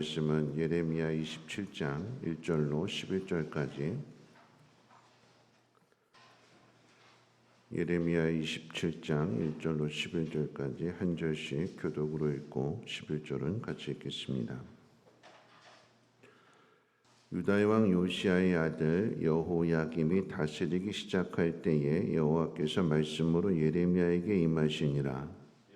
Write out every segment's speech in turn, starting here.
말씀은 예레미야 27장 1절로 11절까지 예레미야 27장 1절로 11절까지 한 절씩 교독으로 읽고 11절은 같이 읽겠습니다. 유다의 왕 요시야의 아들 여호야김이 다스리기 시작할 때에 여호와께서 말씀으로 예레미야에게 임하시니라.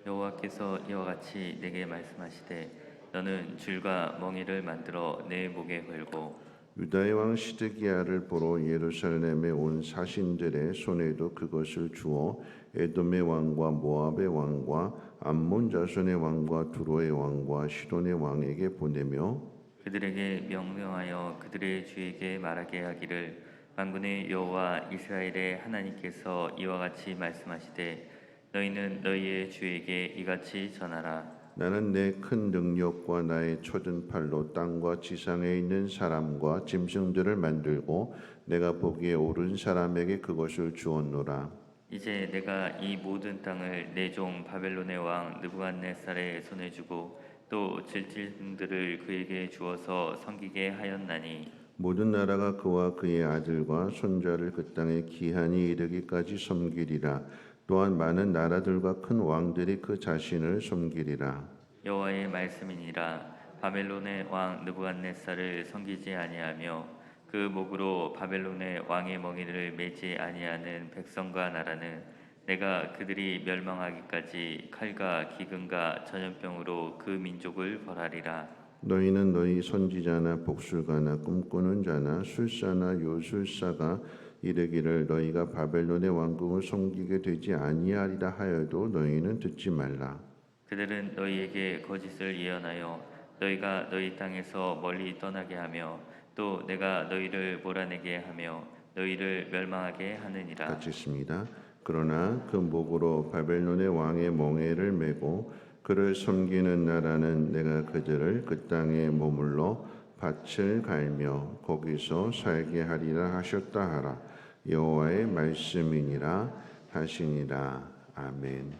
여호와께서 이와 같이 내게 말씀하시되 너는 줄과 멍에를 만들어 내 목에 걸고 유다의 왕 시드기야를 보러 예루살렘에 온 사신들의 손에도 그것을 주어 에돔의 왕과 모압의 왕과 암몬 자손의 왕과 두로의 왕과 시돈의 왕에게 보내며 그들에게 명령하여 그들의 주에게 말하게 하기를 만군의 여호와 이스라엘의 하나님께서 이와 같이 말씀하시되 너희는 너희의 주에게 이같이 전하라. 나는 내 큰 능력과 나의 초든 팔로 땅과 지상에 있는 사람과 짐승들을 만들고 내가 보기에 옳은 사람에게 그것을 주었노라. 이제 내가 이 모든 땅을 내 종 바벨론의 왕 느부갓네살의 손에 주고 또 질짐승들을 그에게 주어서 섬기게 하였나니 모든 나라가 그와 그의 아들과 손자를 그 땅에 기한이 이르기까지 섬기리라. 또한 많은 나라들과 큰 왕들이 그 자신을 섬기리라. 여호와의 말씀이니라. 바벨론의 왕 느부갓네살을 섬기지 아니하며 그 목으로 바벨론의 왕의 멍에를 매지 아니하는 백성과 나라는 내가 그들이 멸망하기까지 칼과 기근과 전염병으로 그 민족을 벌하리라. 너희는 너희 선지자나 복술가나 꿈꾸는 자나 술사나 요술사가 이르기를 너희가 바벨론의 왕궁을 섬기게 되지 아니하리라 하여도 너희는 듣지 말라. 그들은 너희에게 거짓을 예언하여 너희가 너희 땅에서 멀리 떠나게 하며 또 내가 너희를 몰아내게 하며 너희를 멸망하게 하느니라. 같이 있습니다. 그러나 그 목으로 바벨론의 왕의 멍에를 메고 그를 섬기는 나라는 내가 그들을 그 땅에 머물러 밭을 갈며 거기서 살게 하리라 하셨다 하라. 여호와의 말씀이니라 하시니라. 아멘.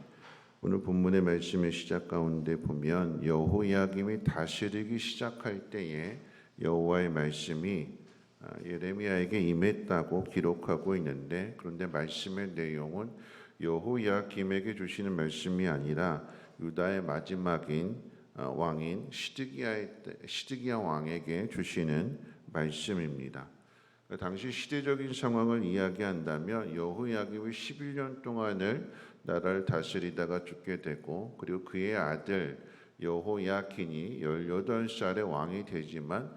오늘 본문의 말씀의 시작 가운데 보면 여호야김이 다스리기 시작할 때에 여호와의 말씀이 예레미야에게 임했다고 기록하고 있는데, 그런데 말씀의 내용은 여호야김에게 주시는 말씀이 아니라 유다의 마지막인 왕인 시드기야 왕에게 주시는 말씀입니다. 당시 시대적인 상황을 이야기한다면 여호야김이 11년 동안을 나라를 다스리다가 죽게 되고, 그리고 그의 아들 여호야킨이 18살의 왕이 되지만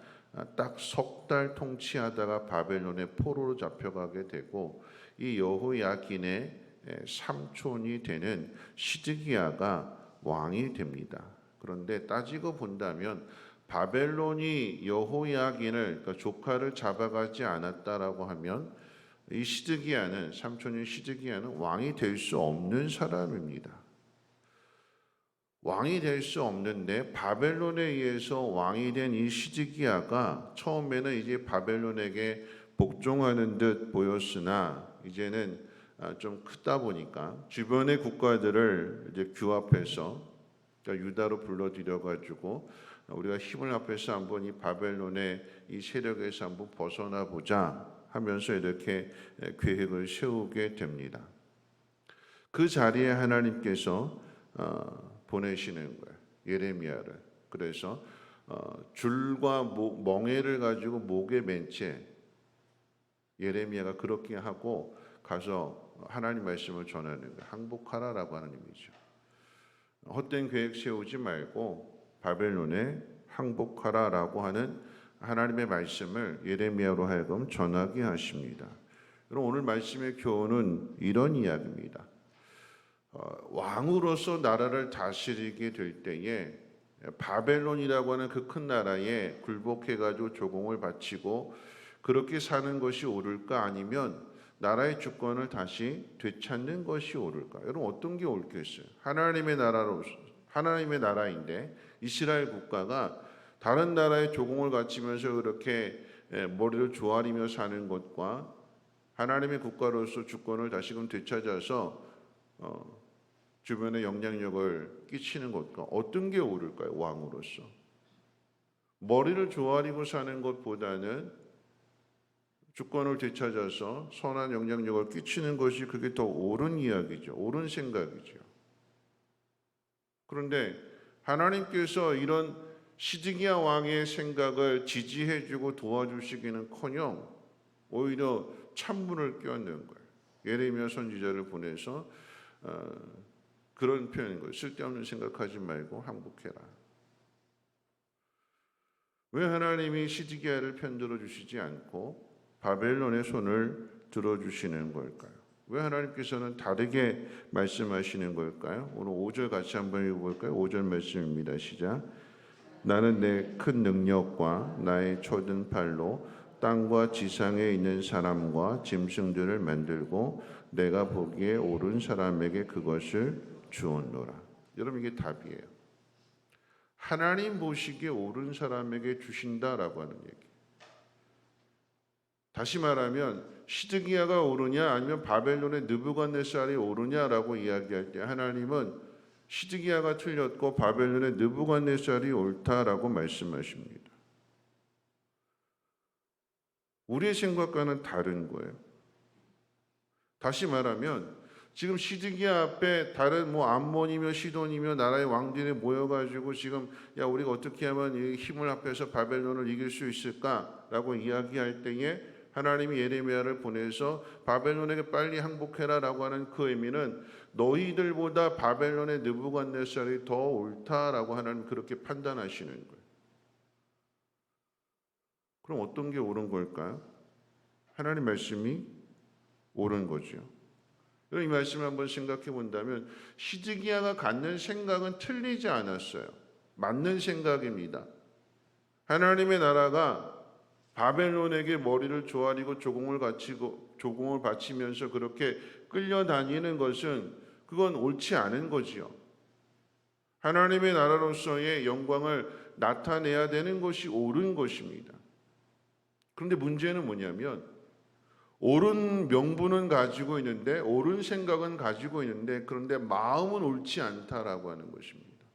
딱 석 달 통치하다가 바벨론의 포로로 잡혀가게 되고, 이 여호야킨의 삼촌이 되는 시드기야가 왕이 됩니다. 그런데 따지고 본다면 바벨론이 여호야긴을, 그러니까 조카를 잡아가지 않았다라고 하면 이 시드기야는, 삼촌인 시드기야는 왕이 될 수 없는 사람입니다. 왕이 될 수 없는데 바벨론에 의해서 왕이 된 이 시드기야가 처음에는 이제 바벨론에게 복종하는 듯 보였으나 이제는 좀 크다 보니까 주변의 국가들을 이제 규합해서, 그러니까 유다로 불러들여 가지고 우리가 힘을 합해서 한번 이 바벨론의 이 세력에서 한번 벗어나 보자 하면서 이렇게 계획을 세우게 됩니다. 그 자리에 하나님께서 보내시는 거예요, 예레미야를. 그래서 줄과 멍에를 가지고 목에 맨 채 예레미야가 그렇게 하고 가서 하나님 말씀을 전하는 거예요. 항복하라라고 하는 의미죠. 헛된 계획 세우지 말고 바벨론에 항복하라라고 하는 하나님의 말씀을 예레미야로 하여금 전하게 하십니다. 여러분, 오늘 말씀의 교훈은 이런 이야기입니다. 왕으로서 나라를 다스리게 될 때에 바벨론이라고 하는 그 큰 나라에 굴복해가지고 조공을 바치고 그렇게 사는 것이 옳을까, 아니면 나라의 주권을 다시 되찾는 것이 옳을까? 여러분, 어떤 게 옳겠어요? 하나님의 나라인데 이스라엘 국가가 다른 나라의 조공을 바치면서 그렇게 머리를 조아리며 사는 것과 하나님의 국가로서 주권을 다시금 되찾아서 주변에 영향력을 끼치는 것과 어떤 게 옳을까요? 왕으로서 머리를 조아리고 사는 것보다는 주권을 되찾아서 선한 영향력을 끼치는 것이 그게 더 옳은 이야기죠. 옳은 생각이죠. 그런데 하나님께서 이런 시드기야 왕의 생각을 지지해주고 도와주시기는커녕 오히려 찬물을 끼얹는 거예요. 예레미야 선지자를 보내서 그런 표현인 거예요. 쓸데없는 생각하지 말고 항복해라. 왜 하나님이 시드기야를 편들어 주시지 않고 바벨론의 손을 들어주시는 걸까요? 왜 하나님께서는 다르게 말씀하시는 걸까요? 오늘 5절 같이 한번 읽어볼까요? 5절 말씀입니다. 시작. 나는 내 큰 능력과 나의 초든 팔로 땅과 지상에 있는 사람과 짐승들을 만들고 내가 보기에 옳은 사람에게 그것을 주었노라. 여러분 이게 답이에요. 하나님 보시기에 옳은 사람에게 주신다라고 하는 얘기. 다시 말하면 시드기야가 옳으냐 아니면 바벨론의 느부갓네살이 옳으냐라고 이야기할 때 하나님은 시드기야가 틀렸고 바벨론의 느부갓네살이 옳다라고 말씀하십니다. 우리의 생각과는 다른 거예요. 다시 말하면 지금 시드기야 앞에 다른 암몬이며 시돈이며 나라의 왕들이 모여가지고 지금 야 우리가 어떻게 하면 이 힘을 합해서 바벨론을 이길 수 있을까라고 이야기할 때에 하나님이 예레미야를 보내서 바벨론에게 빨리 항복해라라고 하는 그 의미는 너희들보다 바벨론의 느부갓네살이 더 옳다라고 하나님 그렇게 판단하시는 거예요. 그럼 어떤 게 옳은 걸까요? 하나님 말씀이 옳은 거죠. 이 말씀을 한번 생각해 본다면 시드기야가 갖는 생각은 틀리지 않았어요. 맞는 생각입니다. 하나님의 나라가 바벨론에게 머리를 조아리고 조공을 바치면서 그렇게 끌려다니는 것은 그건 옳지 않은 거지요. 하나님의 나라로서의 영광을 나타내야 되는 것이 옳은 것입니다. 그런데 문제는 뭐냐면 옳은 명분은 가지고 있는데 옳은 생각은 가지고 있는데 그런데 마음은 옳지 않다라고 하는 것입니다.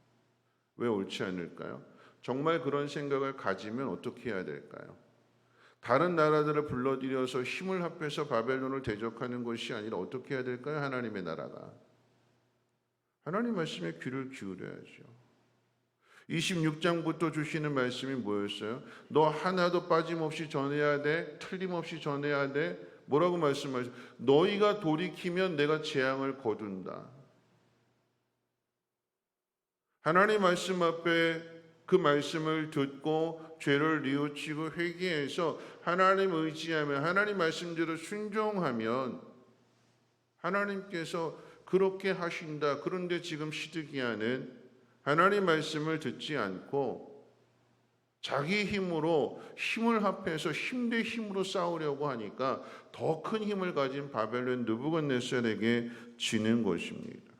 왜 옳지 않을까요? 정말 그런 생각을 가지면 어떻게 해야 될까요? 다른 나라들을 불러들여서 힘을 합해서 바벨론을 대적하는 것이 아니라 어떻게 해야 될까요? 하나님의 나라가. 하나님 말씀에 귀를 기울여야죠. 26장부터 주시는 말씀이 뭐였어요? 너 하나도 빠짐없이 전해야 돼. 틀림없이 전해야 돼. 뭐라고 말씀하세요? 너희가 돌이키면 내가 재앙을 거둔다. 하나님 말씀 앞에 그 말씀을 듣고 죄를 뉘우치고 회개해서 하나님 의지하며 하나님 말씀대로 순종하면 하나님께서 그렇게 하신다. 그런데 지금 시드기야는 하나님 말씀을 듣지 않고 자기 힘으로 힘을 합해서 힘 대 힘으로 싸우려고 하니까 더 큰 힘을 가진 바벨론 느부갓네살에게 지는 것입니다.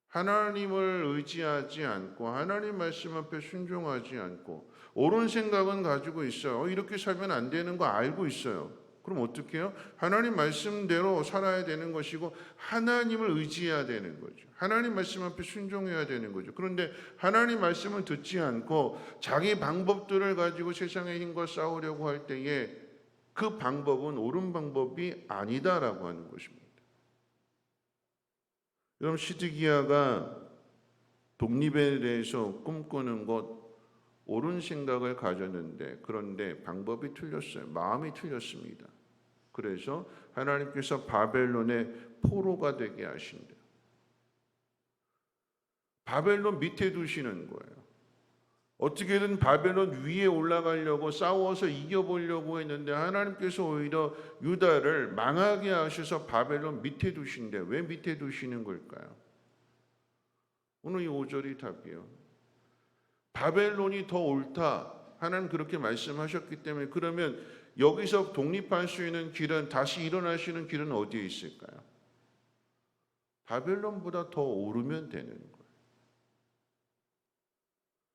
하나님을 의지하지 않고 하나님 말씀 앞에 순종하지 않고 옳은 생각은 가지고 있어요. 이렇게 살면 안 되는 거 알고 있어요. 그럼 어떻게 해요? 하나님 말씀대로 살아야 되는 것이고 하나님을 의지해야 되는 거죠. 하나님 말씀 앞에 순종해야 되는 거죠. 그런데 하나님 말씀을 듣지 않고 자기 방법들을 가지고 세상의 힘과 싸우려고 할 때에 그 방법은 옳은 방법이 아니다라고 하는 것입니다. 여러분 시드기야가 독립에 대해서 꿈꾸는 것 옳은 생각을 가졌는데 그런데 방법이 틀렸어요. 마음이 틀렸습니다. 그래서 하나님께서 바벨론의 포로가 되게 하신다. 바벨론 밑에 두시는 거예요. 어떻게든 바벨론 위에 올라가려고 싸워서 이겨보려고 했는데 하나님께서 오히려 유다를 망하게 하셔서 바벨론 밑에 두신대. 왜 밑에 두시는 걸까요? 오늘 이 5절이 답이에요. 바벨론이 더 옳다. 하나님 그렇게 말씀하셨기 때문에 그러면 여기서 독립할 수 있는 길은 다시 일어날 수 있는 길은 어디에 있을까요? 바벨론보다 더 오르면 되는 거예요.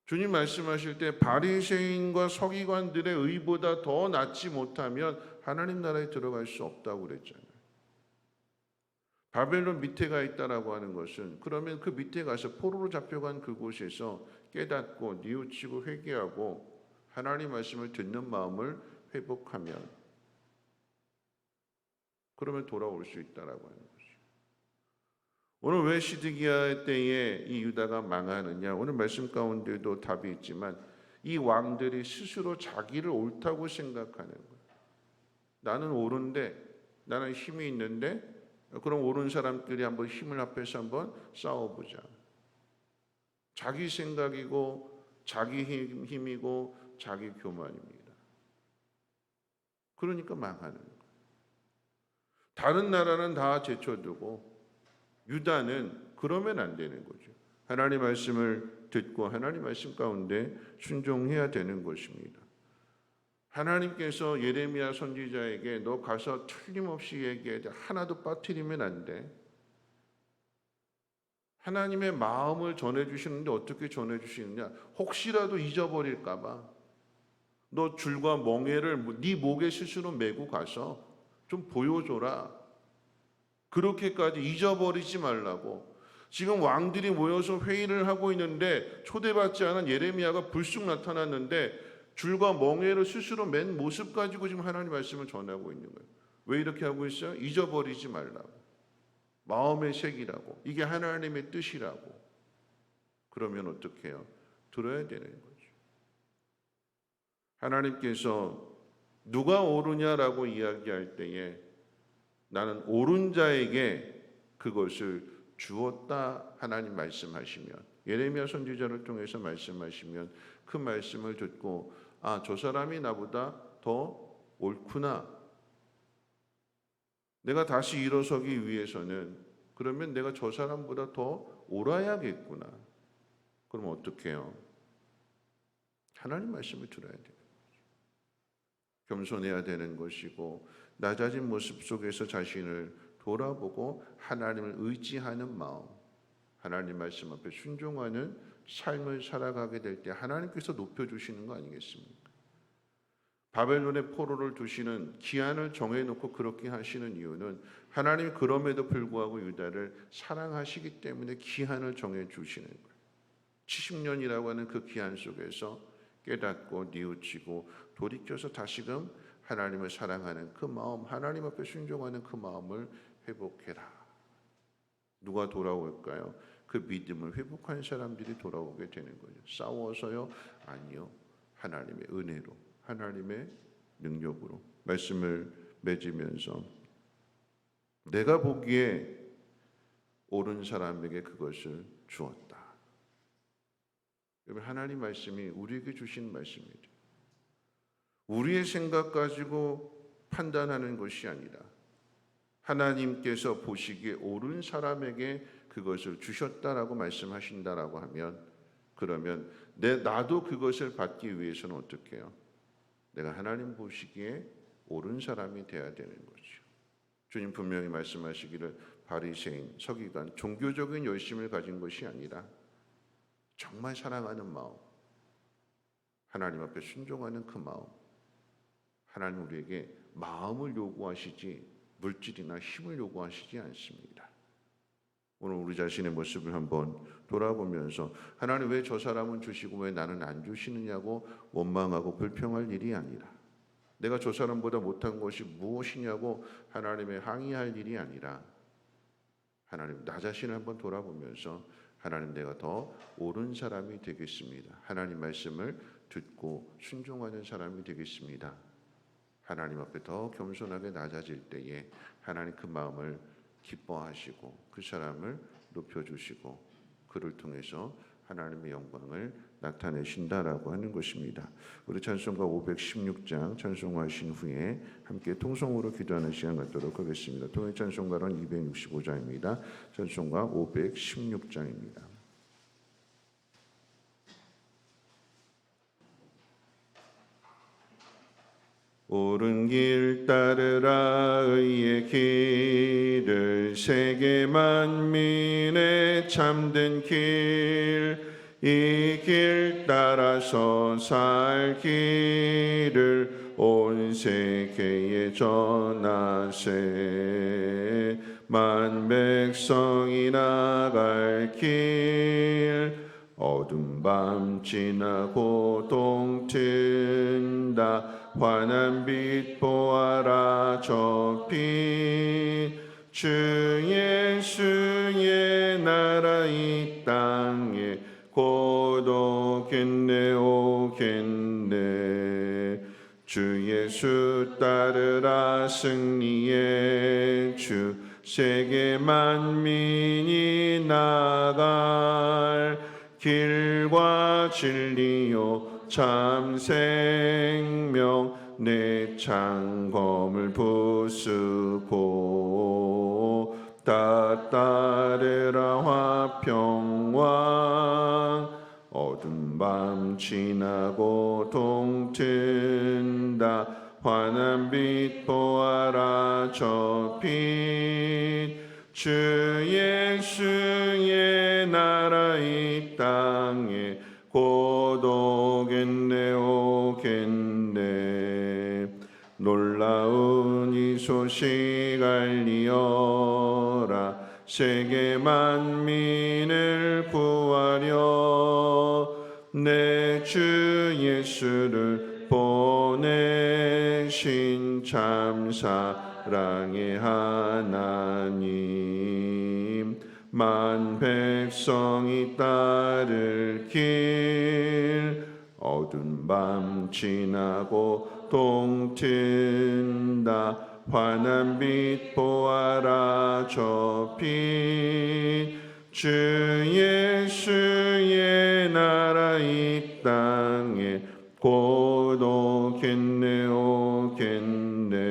주님 말씀하실 때 바리새인과 서기관들의 의보다 더 낫지 못하면 하나님 나라에 들어갈 수 없다고 그랬잖아요. 바벨론 밑에 가 있다라고 하는 것은 그러면 그 밑에 가서 포로로 잡혀간 그곳에서 깨닫고 뉘우치고 회개하고 하나님 말씀을 듣는 마음을 회복하면 그러면 돌아올 수 있다라고 하는 것이죠. 오늘 왜 시드기야 때에 이 유다가 망하느냐? 오늘 말씀 가운데도 답이 있지만 이 왕들이 스스로 자기를 옳다고 생각하는 거예요. 나는 옳은데, 나는 힘이 있는데, 그럼 옳은 사람들이 한번 힘을 합해서 한번 싸워보자. 자기 생각이고 자기 힘이고 자기 교만입니다. 그러니까 망하는 거예요. 다른 나라는 다 제쳐두고 유다는 그러면 안 되는 거죠. 하나님 말씀을 듣고 하나님 말씀 가운데 순종해야 되는 것입니다. 하나님께서 예레미야 선지자에게 너 가서 틀림없이 얘기해야 돼. 하나도 빠뜨리면 안 돼. 하나님의 마음을 전해주시는데 어떻게 전해주시느냐? 혹시라도 잊어버릴까 봐 너 줄과 멍에를 네 목에 스스로 메고 가서 좀 보여줘라. 그렇게까지 잊어버리지 말라고. 지금 왕들이 모여서 회의를 하고 있는데 초대받지 않은 예레미야가 불쑥 나타났는데 줄과 멍에를 스스로 맨 모습 가지고 지금 하나님 말씀을 전하고 있는 거예요. 왜 이렇게 하고 있어요? 잊어버리지 말라고. 마음의 색이라고. 이게 하나님의 뜻이라고. 그러면 어떻게 해요? 들어야 되는 거죠. 하나님께서 누가 옳으냐라고 이야기할 때에 나는 옳은 자에게 그것을 주었다 하나님 말씀하시면 예레미야 선지자를 통해서 말씀하시면 그 말씀을 듣고 아, 저 사람이 나보다 더 옳구나. 내가 다시 일어서기 위해서는 그러면 내가 저 사람보다 더 옳아야겠구나. 그럼 어떻게 해요? 하나님 말씀을 들어야 돼요. 겸손해야 되는 것이고 낮아진 모습 속에서 자신을 돌아보고 하나님을 의지하는 마음, 하나님 말씀 앞에 순종하는 삶을 살아가게 될 때 하나님께서 높여주시는 거 아니겠습니까? 바벨론의 포로를 두시는 기한을 정해놓고 그렇게 하시는 이유는 하나님이 그럼에도 불구하고 유다를 사랑하시기 때문에 기한을 정해주시는 거예요. 70년이라고 하는 그 기한 속에서 깨닫고 뉘우치고 돌이켜서 다시금 하나님을 사랑하는 그 마음, 하나님 앞에 순종하는 그 마음을 회복해라. 누가 돌아올까요? 그 믿음을 회복한 사람들이 돌아오게 되는 거죠. 싸워서요? 아니요. 하나님의 은혜로, 하나님의 능력으로 말씀을 맺으면서 내가 보기에 옳은 사람에게 그것을 주었다. 여러분, 하나님 말씀이 우리에게 주신 말씀입니다. 우리의 생각 가지고 판단하는 것이 아니라 하나님께서 보시기에 옳은 사람에게 그것을 주셨다라고 말씀하신다라고 하면 그러면 나도 그것을 받기 위해서는 어떻게 해요? 내가 하나님 보시기에 옳은 사람이 되어야 되는 거죠. 주님 분명히 말씀하시기를 바리새인, 서기관, 종교적인 열심을 가진 것이 아니라 정말 사랑하는 마음, 하나님 앞에 순종하는 그 마음, 하나님 우리에게 마음을 요구하시지 물질이나 힘을 요구하시지 않습니다. 오늘 우리 자신의 모습을 한번 돌아보면서 하나님 왜 저 사람은 주시고 왜 나는 안 주시느냐고 원망하고 불평할 일이 아니라 내가 저 사람보다 못한 것이 무엇이냐고 하나님의 항의할 일이 아니라 하나님 나 자신을 한번 돌아보면서 하나님 내가 더 옳은 사람이 되겠습니다. 하나님 말씀을 듣고 순종하는 사람이 되겠습니다. 하나님 앞에 더 겸손하게 낮아질 때에 하나님 그 마음을 기뻐하시고 그 사람을 높여주시고 그를 통해서 하나님의 영광을 나타내신다라고 하는 것입니다. 우리 찬송가 516장 찬송하신 후에 함께 통성으로 기도하는 시간 갖도록 하겠습니다. 통일 찬송가는 265장입니다. 찬송가 516장입니다. 옳은 길 따르라 의의 길을 세계 만민의 참된 길 이 길 따라서 살기를 온 세계에 전하세 만 백성이 나갈 길 어둠 밤 지나고 동튼다 환한 빛 보아라 저 빛 주 예수의 나라 이 땅에 곧 오겠네 오겠네 주 예수 따르라 승리의 주 세계 만민이 나갈 길과 진리요 참 생명 내 창검을 부수고 따르라 화평왕 어둠 밤 지나고 동튼다 환한 빛 보아라 저 빛 주 예수의 나라 이 땅에 곧 오겠네 오겠네 놀라운 이 소식 알리어라 세계 만민을 구하려 내 주 예수를 보내신 참 사랑의 하나님 만 백성이 따를 길 어두운 밤 지나고 동튼다 환한 빛 보아라 저 빛 주 예수의 나라 이 땅에 곧 오겠네 오겠네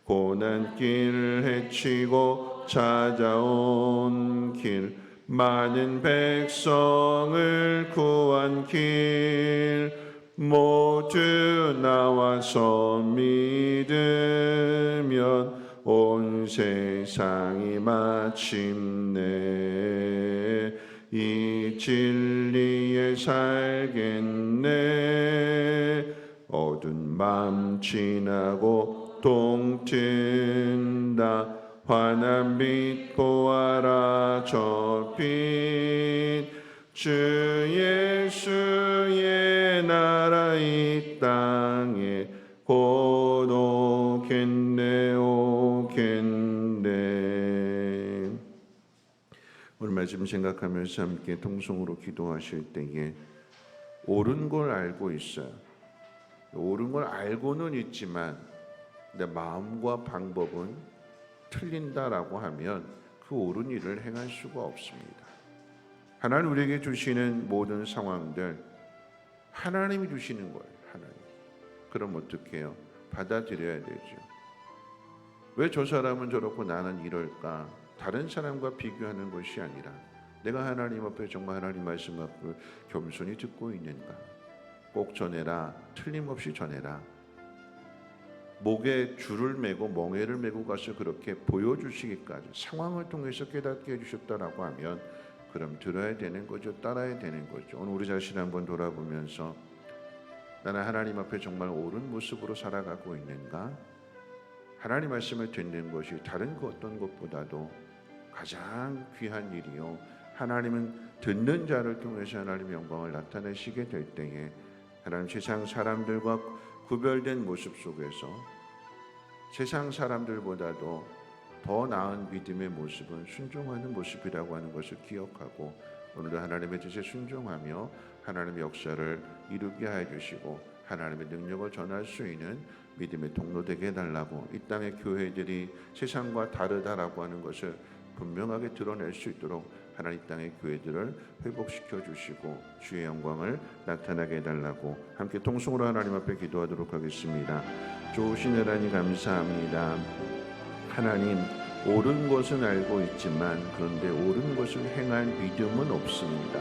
고난길 헤치고 찾아온 길 많은 백성을 구한 길 모두 나와서 믿으면 온 세상이 마침내 이 진리에 살겠네 어두운 밤 지나고 동튼다 환한 빛 보아라 저 빛 주 예수의 나라 이 땅에 곧 오겠네 오겠네 오늘 말씀 생각하면서 함께 통성으로 기도하실 때에 옳은 걸 알고 있어요. 옳은 걸 알고는 있지만 내 마음과 방법은 틀린다라고 하면 그 옳은 일을 행할 수가 없습니다. 하나님 우리에게 주시는 모든 상황들 하나님이 주시는 거예요. 하나님. 그럼 어떻게 해요? 받아들여야 되죠. 왜 저 사람은 저렇고 나는 이럴까? 다른 사람과 비교하는 것이 아니라 내가 하나님 앞에 정말 하나님 말씀 앞을 겸손히 듣고 있는가? 꼭 전해라. 틀림없이 전해라. 목에 줄을 매고 멍에를 매고 가서 그렇게 보여주시기까지 상황을 통해서 깨닫게 해주셨다라고 하면 그럼 들어야 되는 거죠. 따라야 되는 거죠. 오늘 우리 자신 한번 돌아보면서 나는 하나님 앞에 정말 옳은 모습으로 살아가고 있는가? 하나님 말씀을 듣는 것이 다른 그 어떤 것보다도 가장 귀한 일이요. 하나님은 듣는 자를 통해서 하나님의 영광을 나타내시게 될 때에 하나님 세상 사람들과 구별된 모습 속에서 세상 사람들보다도 더 나은 믿음의 모습은 순종하는 모습이라고 하는 것을 기억하고 오늘도 하나님의 뜻에 순종하며 하나님의 역사를 이루게 해주시고 하나님의 능력을 전할 수 있는 믿음의 통로 되게 해달라고 이 땅의 교회들이 세상과 다르다라고 하는 것을 분명하게 드러낼 수 있도록 하나님 땅의 교회들을 회복시켜 주시고 주의 영광을 나타나게 해달라고 함께 통성으로 하나님 앞에 기도하도록 하겠습니다. 좋으신 하나님 감사합니다. 하나님 옳은 것은 알고 있지만 그런데 옳은 것을 행할 믿음은 없습니다.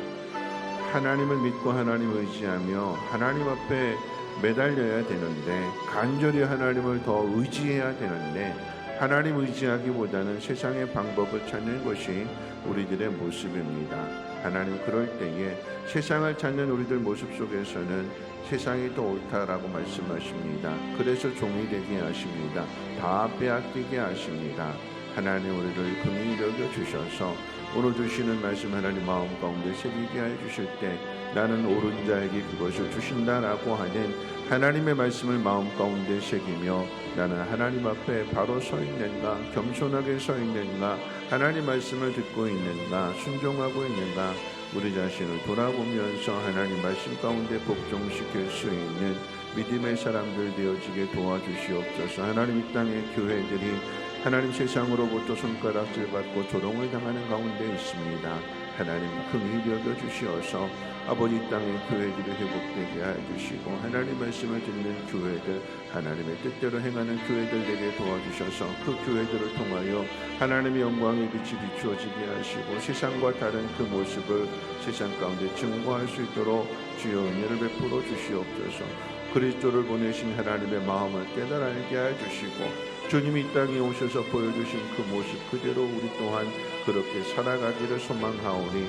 하나님을 믿고 하나님을 의지하며 하나님 앞에 매달려야 되는데 간절히 하나님을 더 의지해야 되는데 하나님 의지하기보다는 세상의 방법을 찾는 것이 우리들의 모습입니다. 하나님 그럴 때에 세상을 찾는 우리들 모습 속에서는 세상이 더 옳다라고 말씀하십니다. 그래서 종이 되게 하십니다. 다 빼앗기게 하십니다. 하나님 우리를 긍휼히 여겨 주셔서 오늘 주시는 말씀 하나님 마음 가운데 새기게 하여 주실 때 나는 옳은 자에게 그것을 주신다라고 하는 하나님의 말씀을 마음 가운데 새기며 나는 하나님 앞에 바로 서 있는가, 겸손하게 서 있는가, 하나님 말씀을 듣고 있는가, 순종하고 있는가, 우리 자신을 돌아보면서 하나님 말씀 가운데 복종시킬 수 있는 믿음의 사람들 되어지게 도와주시옵소서. 하나님 이 땅의 교회들이 하나님 세상으로부터 손가락질 받고 조롱을 당하는 가운데 있습니다. 하나님 긍휼히 여겨 주시어서 아버지 땅의 교회들이 회복되게 하여 주시고 하나님 말씀을 듣는 교회들, 하나님의 뜻대로 행하는 교회들 되게 도와주셔서 그 교회들을 통하여 하나님의 영광의 빛이 비추어지게 하시고 세상과 다른 그 모습을 세상 가운데 증거할 수 있도록 주여 은혜를 베풀어 주시옵소서. 그리스도를 보내신 하나님의 마음을 깨달아 알게 하여 주시고 주님이 이 땅에 오셔서 보여주신 그 모습 그대로 우리 또한 그렇게 살아가기를 소망하오니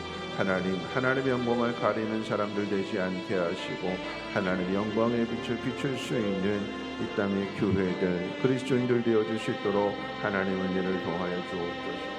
하나님의 영광을 가리는 사람들 되지 않게 하시고 하나님의 영광의 빛을 비출 수 있는 이 땅의 교회들 그리스도인들 되어줄 수 있도록 하나님 은혜를 더하여 주옵소서.